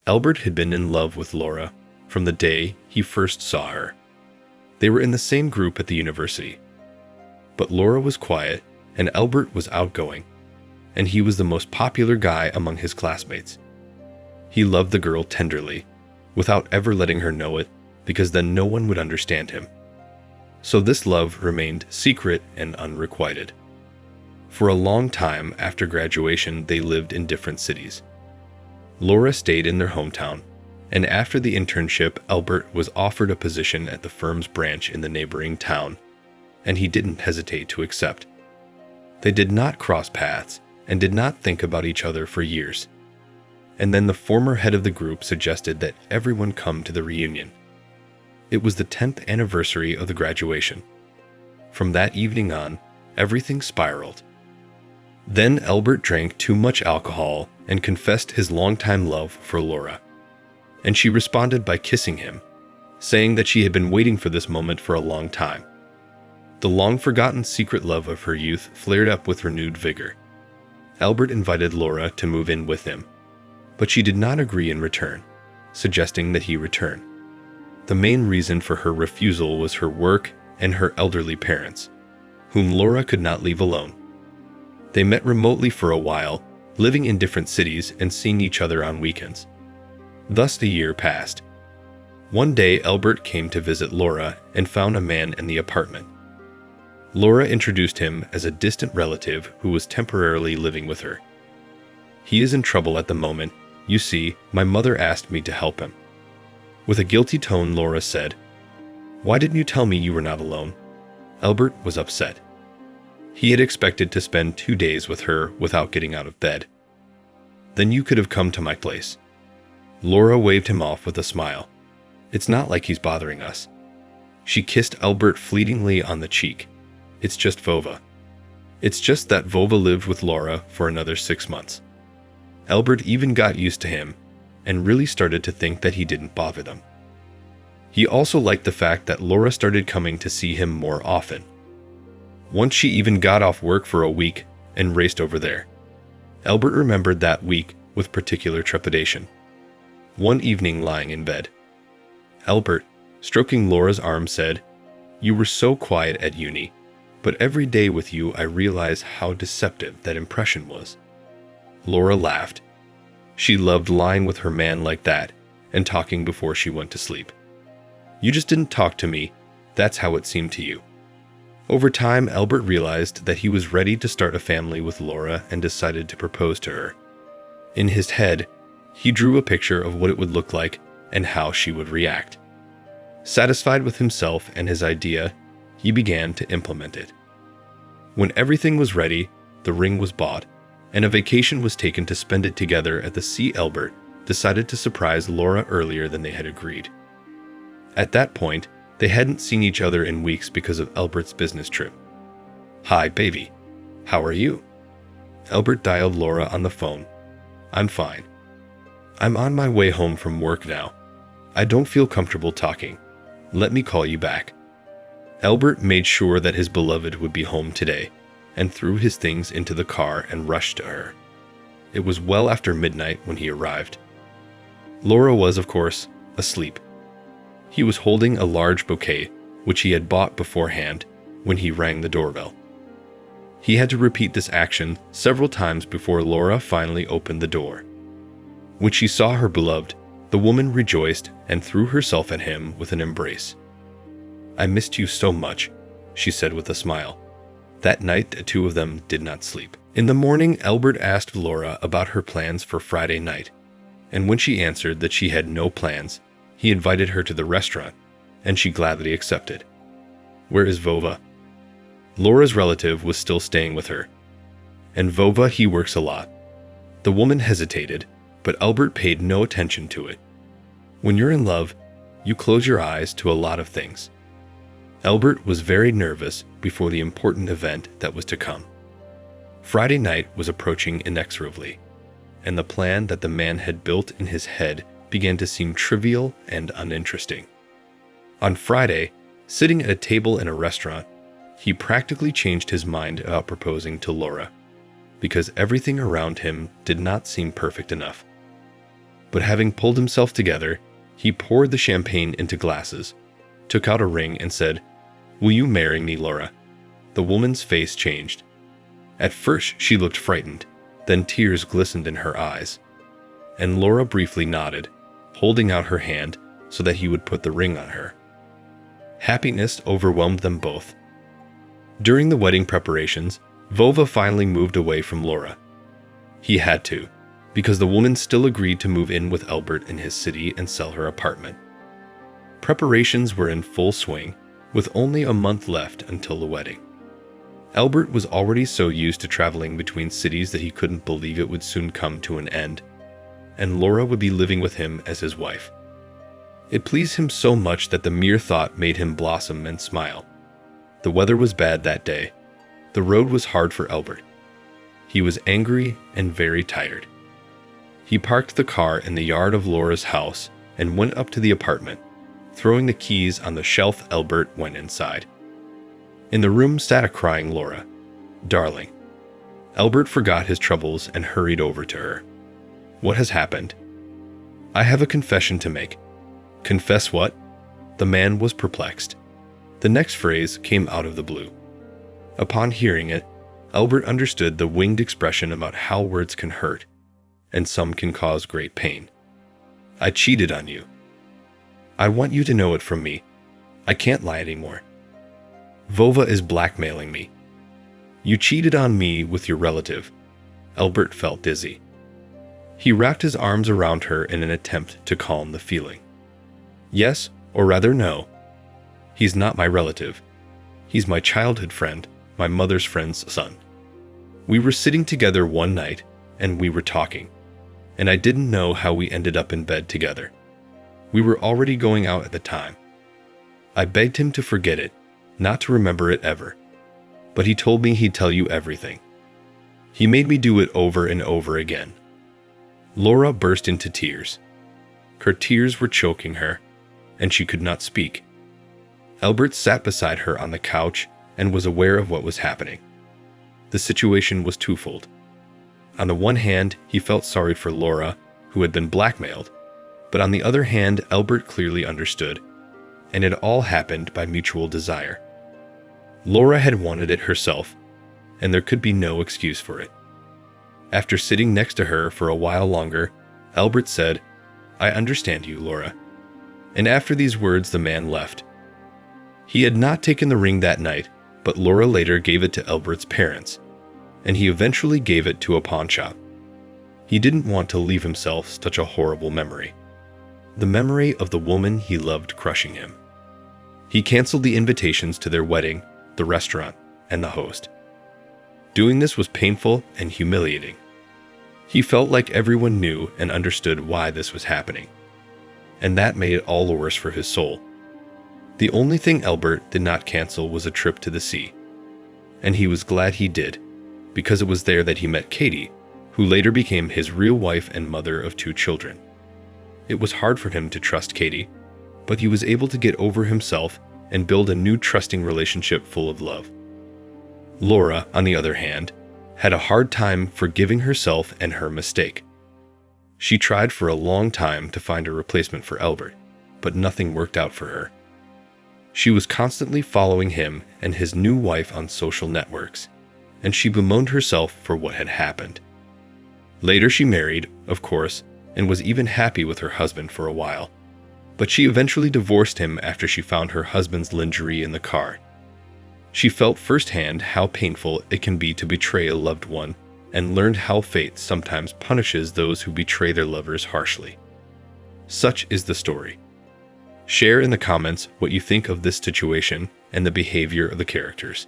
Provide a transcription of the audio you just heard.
Elbert had been in love with Laura from the day he first saw her. They were in the same group at the university. But Laura was quiet and Elbert was outgoing, and he was the most popular guy among his classmates. He loved the girl tenderly, without ever letting her know it, because then no one would understand him. So this love remained secret and unrequited. For a long time after graduation, they lived in different cities. Laura stayed in their hometown, and after the internship, Elbert was offered a position at the firm's branch in the neighboring town, and he didn't hesitate to accept. They did not cross paths and did not think about each other for years. And then the former head of the group suggested that everyone come to the reunion. It was the 10th anniversary of the graduation. From that evening on, everything spiraled. Then Elbert drank too much alcohol and confessed his longtime love for Laura. And she responded by kissing him, saying that she had been waiting for this moment for a long time. The long-forgotten secret love of her youth flared up with renewed vigor. Elbert invited Laura to move in with him, but she did not agree in return, suggesting that he return. The main reason for her refusal was her work and her elderly parents, whom Laura could not leave alone. They met remotely for a while, living in different cities and seeing each other on weekends. Thus the year passed. One day Elbert came to visit Laura and found a man in the apartment. Laura introduced him as a distant relative who was temporarily living with her. "He is in trouble at the moment. You see, my mother asked me to help him." With a guilty tone, Laura said, "Why didn't you tell me you were not alone?" Elbert was upset. He had expected to spend 2 days with her without getting out of bed. "Then you could have come to my place." Laura waved him off with a smile. "It's not like he's bothering us." She kissed Elbert fleetingly on the cheek. "It's just Vova." It's just that Vova lived with Laura for another 6 months. Elbert even got used to him and really started to think that he didn't bother them. He also liked the fact that Laura started coming to see him more often. Once she even got off work for a week and raced over there. Elbert remembered that week with particular trepidation. One evening lying in bed, Elbert, stroking Laura's arm, said, "You were so quiet at uni, but every day with you I realize how deceptive that impression was." Laura laughed. She loved lying with her man like that and talking before she went to sleep. "You just didn't talk to me, that's how it seemed to you." Over time, Elbert realized that he was ready to start a family with Laura and decided to propose to her. In his head, he drew a picture of what it would look like and how she would react. Satisfied with himself and his idea, he began to implement it. When everything was ready, the ring was bought, and a vacation was taken to spend it together at the sea. Elbert decided to surprise Laura earlier than they had agreed. At that point, they hadn't seen each other in weeks because of Elbert's business trip. "Hi, baby. How are you?" Elbert dialed Laura on the phone. "I'm fine. I'm on my way home from work now. I don't feel comfortable talking. Let me call you back." Elbert made sure that his beloved would be home today, and threw his things into the car and rushed to her. It was well after midnight when he arrived. Laura was, of course, asleep. He was holding a large bouquet, which he had bought beforehand, when he rang the doorbell. He had to repeat this action several times before Laura finally opened the door. When she saw her beloved, the woman rejoiced and threw herself at him with an embrace. "I missed you so much," she said with a smile. That night, the two of them did not sleep. In the morning, Elbert asked Laura about her plans for Friday night, and when she answered that she had no plans, he invited her to the restaurant, and she gladly accepted. "Where is Vova?" Laura's relative was still staying with her. "And Vova, he works a lot." The woman hesitated, but Elbert paid no attention to it. When you're in love, you close your eyes to a lot of things. Elbert was very nervous before the important event that was to come. Friday night was approaching inexorably, and the plan that the man had built in his head began to seem trivial and uninteresting. On Friday, sitting at a table in a restaurant, he practically changed his mind about proposing to Laura, because everything around him did not seem perfect enough. But having pulled himself together, he poured the champagne into glasses, took out a ring and said, "Will you marry me, Laura?" The woman's face changed. At first she looked frightened, then tears glistened in her eyes. And Laura briefly nodded, holding out her hand so that he would put the ring on her. Happiness overwhelmed them both. During the wedding preparations, Vova finally moved away from Laura. He had to, because the woman still agreed to move in with Elbert in his city and sell her apartment. Preparations were in full swing, with only a month left until the wedding. Elbert was already so used to traveling between cities that he couldn't believe it would soon come to an end, and Laura would be living with him as his wife. It pleased him so much that the mere thought made him blossom and smile. The weather was bad that day. The road was hard for Elbert. He was angry and very tired. He parked the car in the yard of Laura's house and went up to the apartment, throwing the keys on the shelf. Elbert went inside. In the room sat a crying Laura. "Darling." Elbert forgot his troubles and hurried over to her. "What has happened?" "I have a confession to make." "Confess what?" The man was perplexed. The next phrase came out of the blue. Upon hearing it, Elbert understood the winged expression about how words can hurt, and some can cause great pain. "I cheated on you. I want you to know it from me. I can't lie anymore. Vova is blackmailing me." "You cheated on me with your relative." Elbert felt dizzy. He wrapped his arms around her in an attempt to calm the feeling. "Yes, or rather no. He's not my relative. He's my childhood friend, my mother's friend's son. We were sitting together one night, and we were talking, and I didn't know how we ended up in bed together. We were already going out at the time. I begged him to forget it, not to remember it ever. But he told me he'd tell you everything. He made me do it over and over again." Laura burst into tears. Her tears were choking her, and she could not speak. Elbert sat beside her on the couch and was aware of what was happening. The situation was twofold. On the one hand, he felt sorry for Laura, who had been blackmailed, but on the other hand, Elbert clearly understood, and it all happened by mutual desire. Laura had wanted it herself, and there could be no excuse for it. After sitting next to her for a while longer, Elbert said, "I understand you, Laura." And after these words, the man left. He had not taken the ring that night, but Laura later gave it to Elbert's parents, and he eventually gave it to a pawnshop. He didn't want to leave himself such a horrible memory. The memory of the woman he loved crushing him. He canceled the invitations to their wedding, the restaurant, and the host. Doing this was painful and humiliating. He felt like everyone knew and understood why this was happening, and that made it all the worse for his soul. The only thing Elbert did not cancel was a trip to the sea, and he was glad he did, because it was there that he met Katie, who later became his real wife and mother of 2 children. It was hard for him to trust Katie, but he was able to get over himself and build a new trusting relationship full of love. Laura, on the other hand, had a hard time forgiving herself and her mistake. She tried for a long time to find a replacement for Elbert, but nothing worked out for her. She was constantly following him and his new wife on social networks, and she bemoaned herself for what had happened. Later she married, of course, and was even happy with her husband for a while, but she eventually divorced him after she found her husband's lingerie in the car. She felt firsthand how painful it can be to betray a loved one, and learned how fate sometimes punishes those who betray their lovers harshly. Such is the story. Share in the comments what you think of this situation and the behavior of the characters.